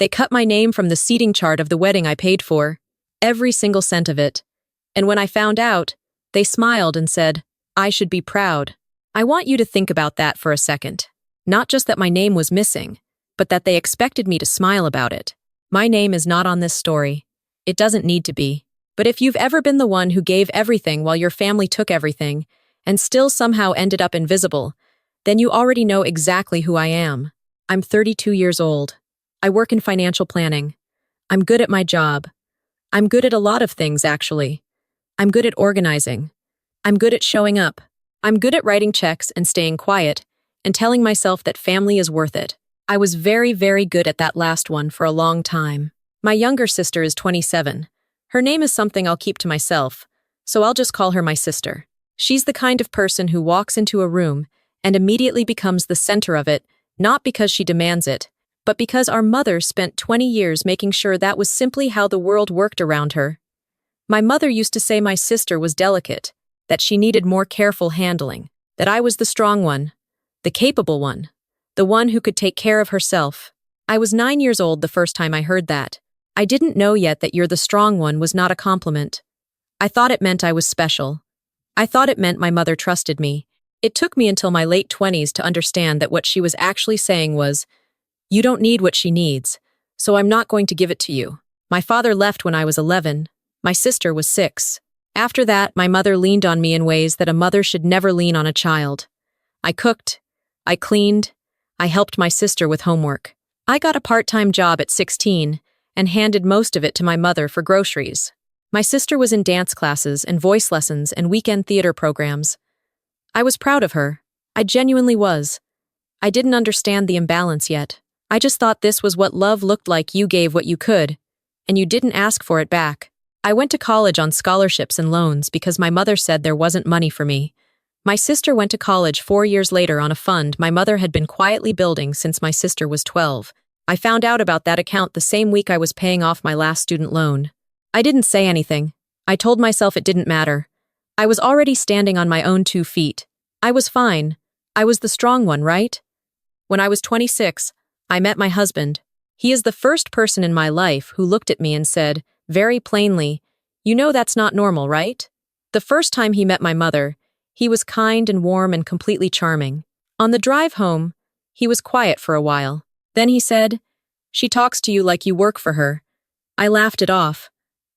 They cut my name from the seating chart of the wedding I paid for, every single cent of it. And when I found out, they smiled and said, I should be proud. I want you to think about that for a second. Not just that my name was missing, but that they expected me to smile about it. My name is not on this story. It doesn't need to be. But if you've ever been the one who gave everything while your family took everything, and still somehow ended up invisible, then you already know exactly who I am. I'm 32 years old. I work in financial planning. I'm good at my job. I'm good at a lot of things, actually. I'm good at organizing. I'm good at showing up. I'm good at writing checks and staying quiet, and telling myself that family is worth it. I was very, very good at that last one for a long time. My younger sister is 27. Her name is something I'll keep to myself, so I'll just call her my sister. She's the kind of person who walks into a room and immediately becomes the center of it, not because she demands it, but because our mother spent 20 years making sure that was simply how the world worked around her. My mother used to say my sister was delicate, that she needed more careful handling, that I was the strong one, the capable one, the one who could take care of herself. I was 9 years old the first time I heard that. I didn't know yet that you're the strong one was not a compliment. I thought it meant I was special. I thought it meant my mother trusted me. It took me until my late 20s to understand that what she was actually saying was, you don't need what she needs, so I'm not going to give it to you. My father left when I was 11. My sister was 6. After that, my mother leaned on me in ways that a mother should never lean on a child. I cooked. I cleaned. I helped my sister with homework. I got a part-time job at 16 and handed most of it to my mother for groceries. My sister was in dance classes and voice lessons and weekend theater programs. I was proud of her. I genuinely was. I didn't understand the imbalance yet. I just thought this was what love looked like. You gave what you could, and you didn't ask for it back. I went to college on scholarships and loans because my mother said there wasn't money for me. My sister went to college 4 years later on a fund my mother had been quietly building since my sister was 12. I found out about that account the same week I was paying off my last student loan. I didn't say anything. I told myself it didn't matter. I was already standing on my own 2 feet. I was fine. I was the strong one, right? When I was 26, I met my husband. He is the first person in my life who looked at me and said, very plainly, you know that's not normal, right? The first time he met my mother, he was kind and warm and completely charming. On the drive home, he was quiet for a while. Then he said, she talks to you like you work for her. I laughed it off,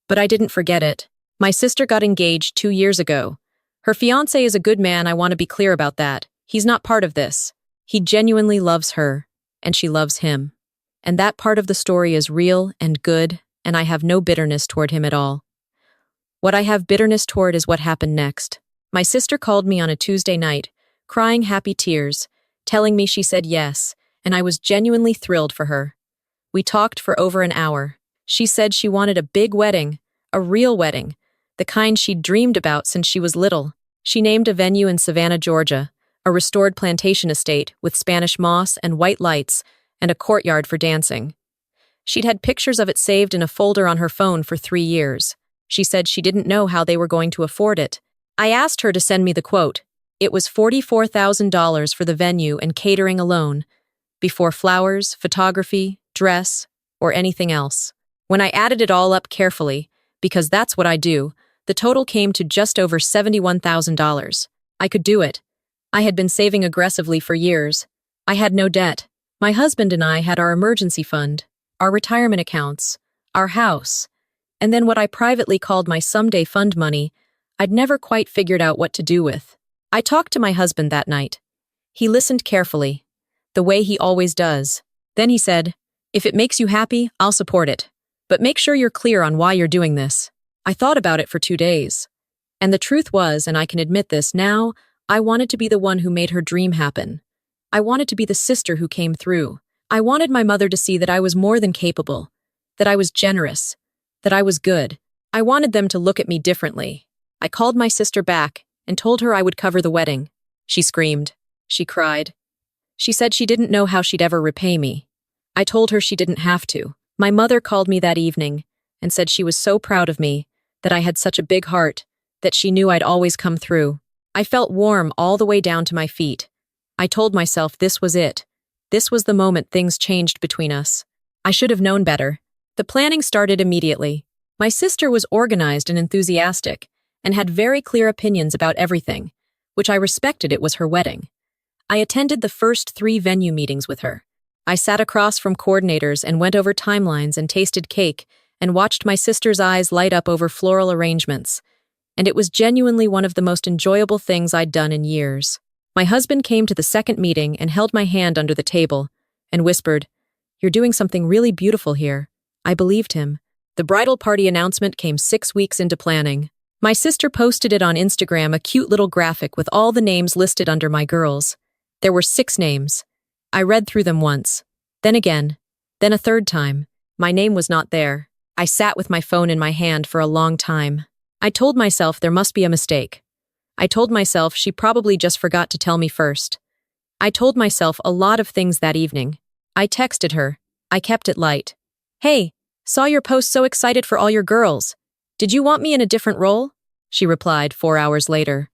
but I didn't forget it. My sister got engaged 2 years ago. Her fiancé is a good man, I want to be clear about that. He's not part of this. He genuinely loves her, and she loves him. And that part of the story is real and good, and I have no bitterness toward him at all. What I have bitterness toward is what happened next. My sister called me on a Tuesday night, crying happy tears, telling me she said yes, and I was genuinely thrilled for her. We talked for over an hour. She said she wanted a big wedding, a real wedding, the kind she'd dreamed about since she was little. She named a venue in Savannah, Georgia, a restored plantation estate with Spanish moss and white lights and a courtyard for dancing. She'd had pictures of it saved in a folder on her phone for 3 years. She said she didn't know how they were going to afford it. I asked her to send me the quote. It was $44,000 for the venue and catering alone, before flowers, photography, dress, or anything else. When I added it all up carefully, because that's what I do, the total came to just over $71,000. I could do it. I had been saving aggressively for years. I had no debt. My husband and I had our emergency fund, our retirement accounts, our house, and then what I privately called my someday fund money I'd never quite figured out what to do with. I talked to my husband that night. He listened carefully, the way he always does. Then he said, if it makes you happy, I'll support it. But make sure you're clear on why you're doing this. I thought about it for 2 days. And the truth was, and I can admit this now, I wanted to be the one who made her dream happen. I wanted to be the sister who came through. I wanted my mother to see that I was more than capable, that I was generous, that I was good. I wanted them to look at me differently. I called my sister back and told her I would cover the wedding. She screamed. She cried. She said she didn't know how she'd ever repay me. I told her she didn't have to. My mother called me that evening and said she was so proud of me, that I had such a big heart, that she knew I'd always come through. I felt warm all the way down to my feet. I told myself this was it. This was the moment things changed between us. I should have known better. The planning started immediately. My sister was organized and enthusiastic, and had very clear opinions about everything, which I respected. It was her wedding. I attended the first 3 venue meetings with her. I sat across from coordinators and went over timelines and tasted cake and watched my sister's eyes light up over floral arrangements. And it was genuinely one of the most enjoyable things I'd done in years. My husband came to the second meeting and held my hand under the table and whispered, "You're doing something really beautiful here." I believed him. The bridal party announcement came 6 weeks into planning. My sister posted it on Instagram, a cute little graphic with all the names listed under my girls. There were 6 names. I read through them once, then again, then a third time. My name was not there. I sat with my phone in my hand for a long time. I told myself there must be a mistake. I told myself she probably just forgot to tell me first. I told myself a lot of things that evening. I texted her. I kept it light. "Hey, saw your post, so excited for all your girls. Did you want me in a different role?" She replied 4 hours later.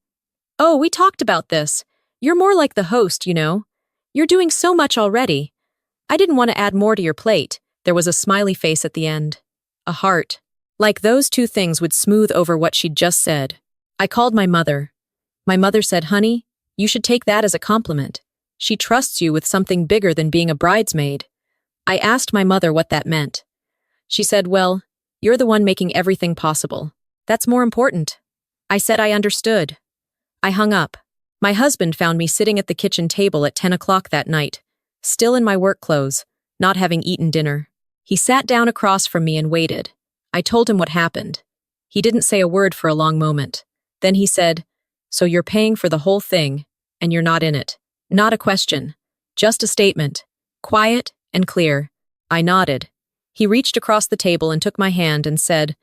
"Oh, we talked about this. You're more like the host, you know. You're doing so much already. I didn't want to add more to your plate." There was a smiley face at the end. A heart. Like those 2 things would smooth over what she'd just said. I called my mother. My mother said, "Honey, you should take that as a compliment. She trusts you with something bigger than being a bridesmaid." I asked my mother what that meant. She said, "Well, you're the one making everything possible. That's more important." I said I understood. I hung up. My husband found me sitting at the kitchen table at 10 o'clock that night, still in my work clothes, not having eaten dinner. He sat down across from me and waited. I told him what happened. He didn't say a word for a long moment. Then he said, "So you're paying for the whole thing, and you're not in it." Not a question, just a statement, quiet and clear. I nodded. He reached across the table and took my hand and said,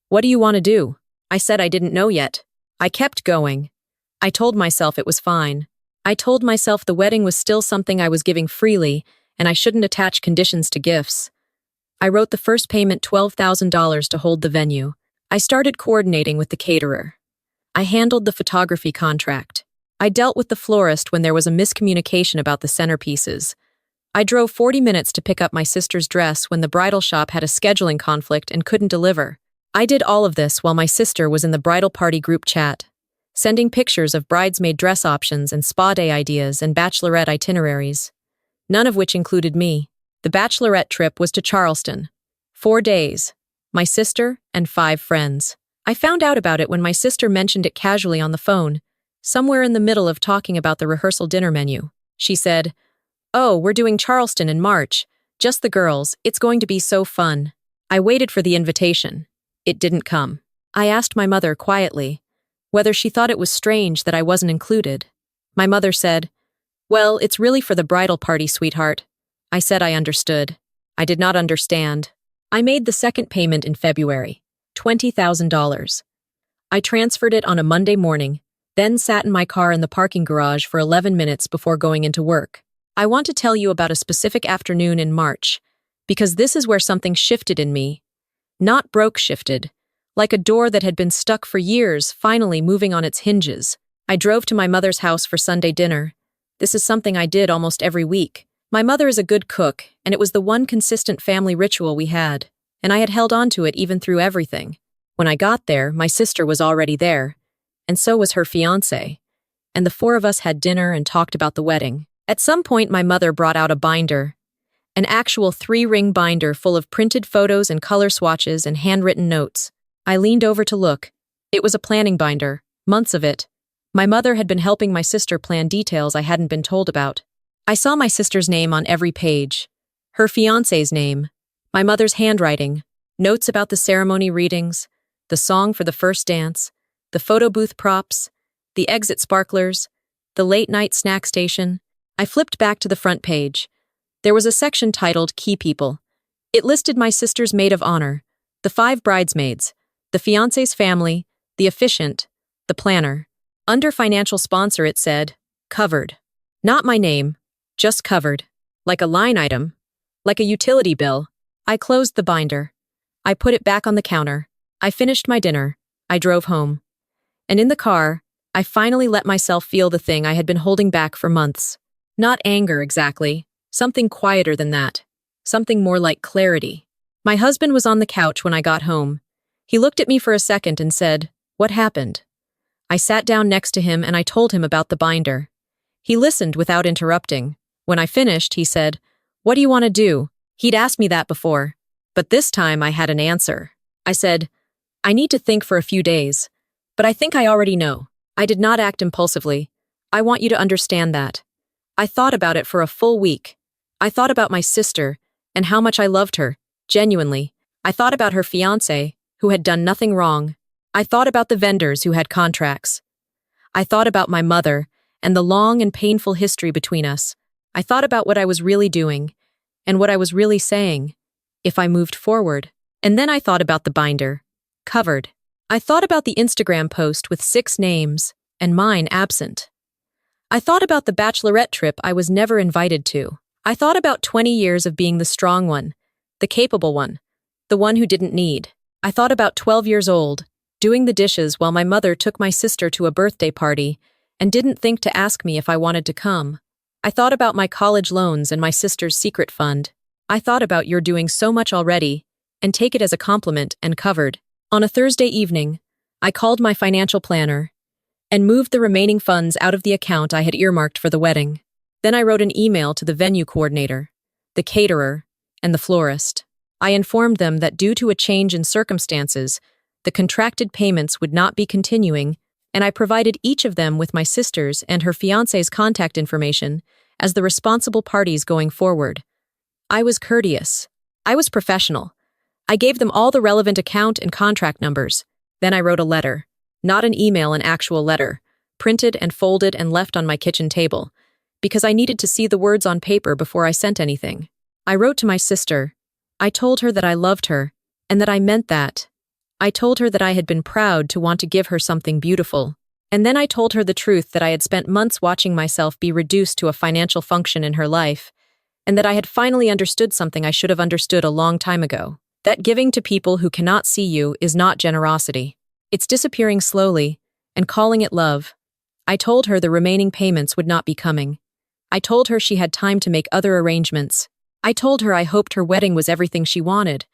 "What do you want to do?" I said I didn't know yet. I kept going. I told myself it was fine. I told myself the wedding was still something I was giving freely, and I shouldn't attach conditions to gifts. I wrote the first payment, $12,000, to hold the venue. I started coordinating with the caterer. I handled the photography contract. I dealt with the florist when there was a miscommunication about the centerpieces. I drove 40 minutes to pick up my sister's dress when the bridal shop had a scheduling conflict and couldn't deliver. I did all of this while my sister was in the bridal party group chat, sending pictures of bridesmaid dress options and spa day ideas and bachelorette itineraries, none of which included me. The bachelorette trip was to Charleston. 4 days. My sister and 5 friends. I found out about it when my sister mentioned it casually on the phone, somewhere in the middle of talking about the rehearsal dinner menu. She said, "Oh, we're doing Charleston in March. Just the girls. It's going to be so fun." I waited for the invitation. It didn't come. I asked my mother quietly whether she thought it was strange that I wasn't included. My mother said, "Well, it's really for the bridal party, sweetheart." I said I understood. I did not understand. I made the second payment in February, $20,000. I transferred it on a Monday morning, then sat in my car in the parking garage for 11 minutes before going into work. I want to tell you about a specific afternoon in March, because this is where something shifted in me. Not broke shifted, like a door that had been stuck for years, finally moving on its hinges. I drove to my mother's house for Sunday dinner. This is something I did almost every week. My mother is a good cook, and it was the one consistent family ritual we had, and I had held on to it even through everything. When I got there, my sister was already there, and so was her fiancé, and the 4 of us had dinner and talked about the wedding. At some point, my mother brought out a binder, an actual 3-ring binder full of printed photos and color swatches and handwritten notes. I leaned over to look. It was a planning binder, months of it. My mother had been helping my sister plan details I hadn't been told about. I saw my sister's name on every page, her fiancé's name, my mother's handwriting, notes about the ceremony readings, the song for the first dance, the photo booth props, the exit sparklers, the late-night snack station. I flipped back to the front page. There was a section titled Key People. It listed my sister's maid of honor, the 5 bridesmaids, the fiancé's family, the officiant, the planner. Under financial sponsor it said, covered. Not my name, just covered. Like a line item, like a utility bill. I closed the binder. I put it back on the counter. I finished my dinner. I drove home. And in the car, I finally let myself feel the thing I had been holding back for months. Not anger exactly, something quieter than that. something more like clarity. My husband was on the couch when I got home. He looked at me for a second and said, "What happened?" I sat down next to him and I told him about the binder. He listened without interrupting. When I finished, he said, "What do you want to do?" He'd asked me that before, but this time I had an answer. I said, "I need to think for a few days, but I think I already know." I did not act impulsively. I want you to understand that. I thought about it for a full week. I thought about my sister and how much I loved her, genuinely. I thought about her fiancé, who had done nothing wrong. I thought about the vendors who had contracts. I thought about my mother and the long and painful history between us. I thought about what I was really doing and what I was really saying if I moved forward. And then I thought about the binder, covered. I thought about the Instagram post with 6 names and mine absent. I thought about the bachelorette trip I was never invited to. I thought about 20 years of being the strong one, the capable one, the one who didn't need. I thought about 12 years old, doing the dishes while my mother took my sister to a birthday party and didn't think to ask me if I wanted to come. I thought about my college loans and my sister's secret fund. I thought about you're doing so much already, and take it as a compliment and covered. On a Thursday evening, I called my financial planner and moved the remaining funds out of the account I had earmarked for the wedding. Then I wrote an email to the venue coordinator, the caterer, and the florist. I informed them that due to a change in circumstances, the contracted payments would not be continuing, and I provided each of them with my sister's and her fiancé's contact information as the responsible parties going forward. I was courteous. I was professional. I gave them all the relevant account and contract numbers. Then I wrote a letter. Not an email, an actual letter, printed and folded and left on my kitchen table, because I needed to see the words on paper before I sent anything. I wrote to my sister. I told her that I loved her, and that I meant that. I told her that I had been proud to want to give her something beautiful. And then I told her the truth that I had spent months watching myself be reduced to a financial function in her life, and that I had finally understood something I should have understood a long time ago. That giving to people who cannot see you is not generosity. It's disappearing slowly, and calling it love. I told her the remaining payments would not be coming. I told her she had time to make other arrangements. I told her I hoped her wedding was everything she wanted,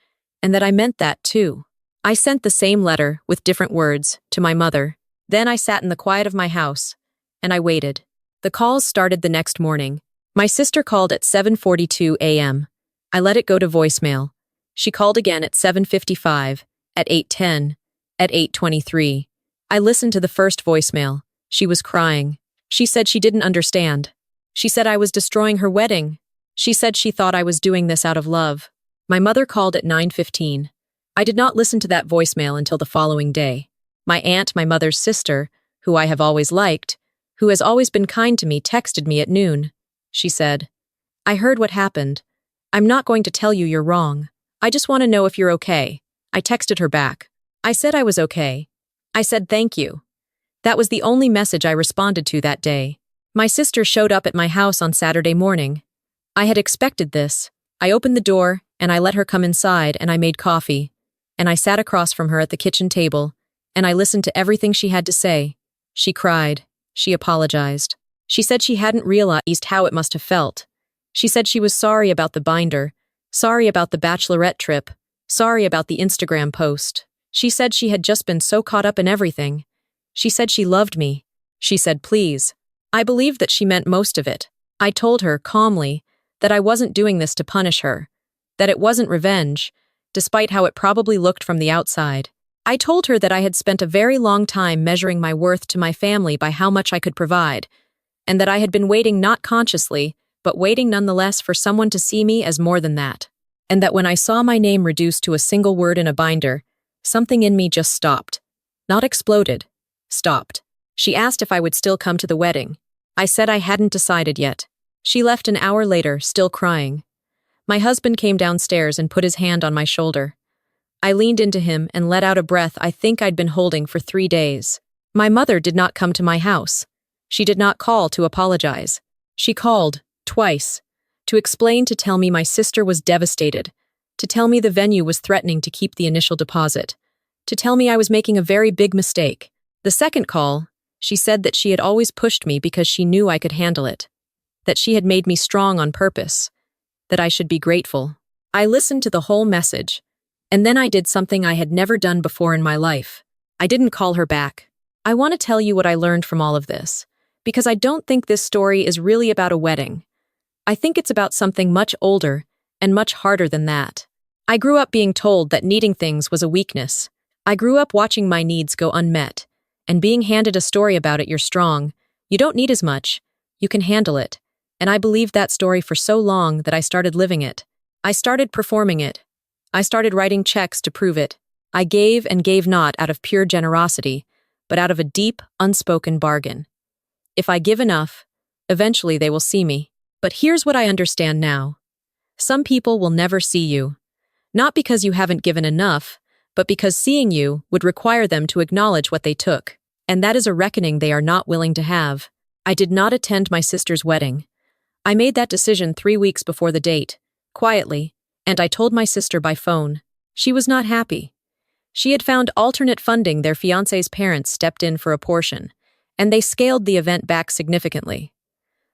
and that I meant that too. I sent the same letter, with different words, to my mother. Then I sat in the quiet of my house, and I waited. The calls started the next morning. My sister called at 7:42 a.m. I let it go to voicemail. She called again at 7:55, at 8:10, at 8:23. I listened to the first voicemail. She was crying. She said she didn't understand. She said I was destroying her wedding. She said she thought I was doing this out of love. My mother called at 9:15. I did not listen to that voicemail until the following day. My aunt, my mother's sister, who I have always liked, who has always been kind to me, texted me at noon. She said, "I heard what happened. I'm not going to tell you you're wrong. I just want to know if you're okay." I texted her back. I said I was okay. I said thank you. That was the only message I responded to that day. My sister showed up at my house on Saturday morning. I had expected this. I opened the door, and I let her come inside, and I made coffee. And I sat across from her at the kitchen table, and I listened to everything she had to say. She cried. She apologized. She said she hadn't realized how it must have felt. She said she was sorry about the binder, sorry about the bachelorette trip, sorry about the Instagram post. She said she had just been so caught up in everything. She said she loved me. She said please. I believed that she meant most of it. I told her, calmly, that I wasn't doing this to punish her, that it wasn't revenge, despite how it probably looked from the outside. I told her that I had spent a very long time measuring my worth to my family by how much I could provide, and that I had been waiting not consciously, but waiting nonetheless for someone to see me as more than that. And that when I saw my name reduced to a single word in a binder, something in me just stopped. Not exploded. Stopped. She asked if I would still come to the wedding. I said I hadn't decided yet. She left an hour later, still crying. My husband came downstairs and put his hand on my shoulder. I leaned into him and let out a breath I think I'd been holding for 3 days. My mother did not come to my house. She did not call to apologize. She called, twice, to explain, to tell me my sister was devastated, to tell me the venue was threatening to keep the initial deposit, to tell me I was making a very big mistake. The second call, she said that she had always pushed me because she knew I could handle it, that she had made me strong on purpose, that I should be grateful. I listened to the whole message, and then I did something I had never done before in my life. I didn't call her back. I want to tell you what I learned from all of this, because I don't think this story is really about a wedding. I think it's about something much older and much harder than that. I grew up being told that needing things was a weakness. I grew up watching my needs go unmet, and being handed a story about it. You're strong, you don't need as much, you can handle it. And I believed that story for so long that I started living it. I started performing it. I started writing checks to prove it. I gave and gave not out of pure generosity, but out of a deep, unspoken bargain. If I give enough, eventually they will see me. But here's what I understand now. Some people will never see you. Not because you haven't given enough, but because seeing you would require them to acknowledge what they took. And that is a reckoning they are not willing to have. I did not attend my sister's wedding. I made that decision 3 weeks before the date, quietly, and I told my sister by phone. She was not happy. She had found alternate funding. Their fiancé's parents stepped in for a portion, and they scaled the event back significantly.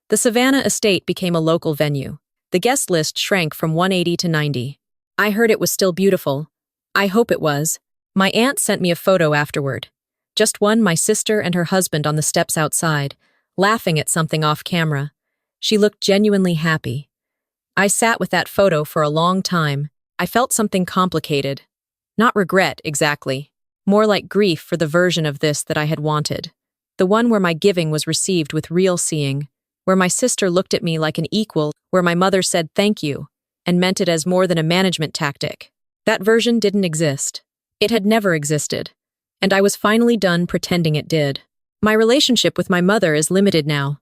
The Savannah estate became a local venue. The guest list shrank from 180 to 90. I heard it was still beautiful. I hope it was. My aunt sent me a photo afterward. Just one, my sister and her husband on the steps outside, laughing at something off camera. She looked genuinely happy. I sat with that photo for a long time. I felt something complicated. Not regret, exactly. More like grief for the version of this that I had wanted. The one where my giving was received with real seeing, where my sister looked at me like an equal, where my mother said thank you, and meant it as more than a management tactic. That version didn't exist. It had never existed. And I was finally done pretending it did. My relationship with my mother is limited now.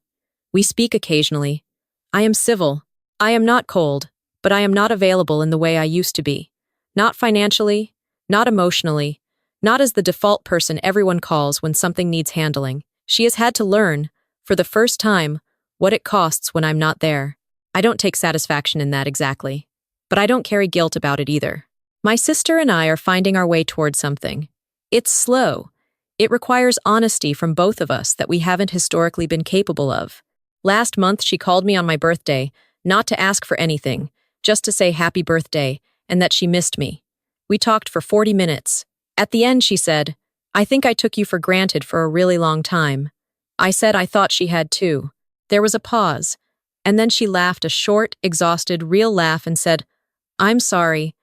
We speak occasionally. I am civil. I am not cold, but I am not available in the way I used to be. Not financially, not emotionally, not as the default person everyone calls when something needs handling. She has had to learn, for the first time, what it costs when I'm not there. I don't take satisfaction in that exactly, but I don't carry guilt about it either. My sister and I are finding our way toward something. It's slow. It requires honesty from both of us that we haven't historically been capable of. Last month, she called me on my birthday, not to ask for anything, just to say happy birthday, and that she missed me. We talked for 40 minutes. At the end, she said, "I think I took you for granted for a really long time." I said I thought she had too. There was a pause, and then she laughed a short, exhausted, real laugh and said, "I'm sorry.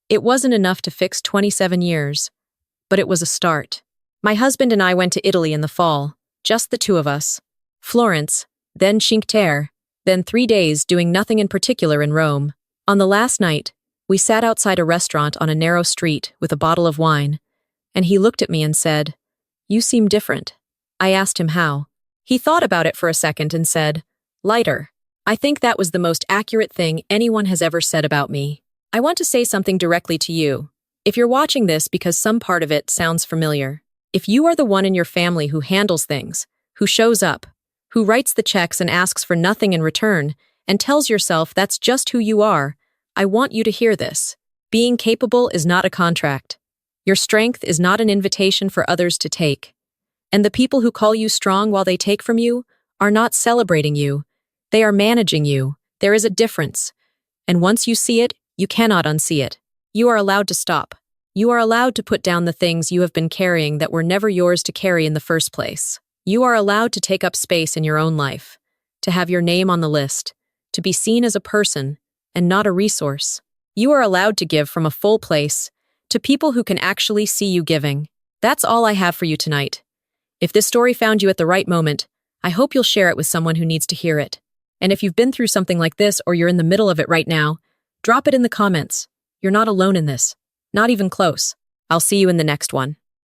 It wasn't enough to fix 27 years. But it was a start." My husband and I went to Italy in the fall, just the two of us. Florence, then Cinque Terre, then 3 days doing nothing in particular in Rome. On the last night, we sat outside a restaurant on a narrow street with a bottle of wine, and he looked at me and said, "You seem different." I asked him how. He thought about it for a second and said, "Lighter." I think that was the most accurate thing anyone has ever said about me. I want to say something directly to you. If you're watching this because some part of it sounds familiar, if you are the one in your family who handles things, who shows up, who writes the checks and asks for nothing in return, and tells yourself that's just who you are, I want you to hear this. Being capable is not a contract. Your strength is not an invitation for others to take. And the people who call you strong while they take from you are not celebrating you. They are managing you. There is a difference. And once you see it, you cannot unsee it. You are allowed to stop. You are allowed to put down the things you have been carrying that were never yours to carry in the first place. You are allowed to take up space in your own life, to have your name on the list, to be seen as a person and not a resource. You are allowed to give from a full place to people who can actually see you giving. That's all I have for you tonight. If this story found you at the right moment, I hope you'll share it with someone who needs to hear it. And if you've been through something like this or you're in the middle of it right now, drop it in the comments. You're not alone in this. Not even close. I'll see you in the next one.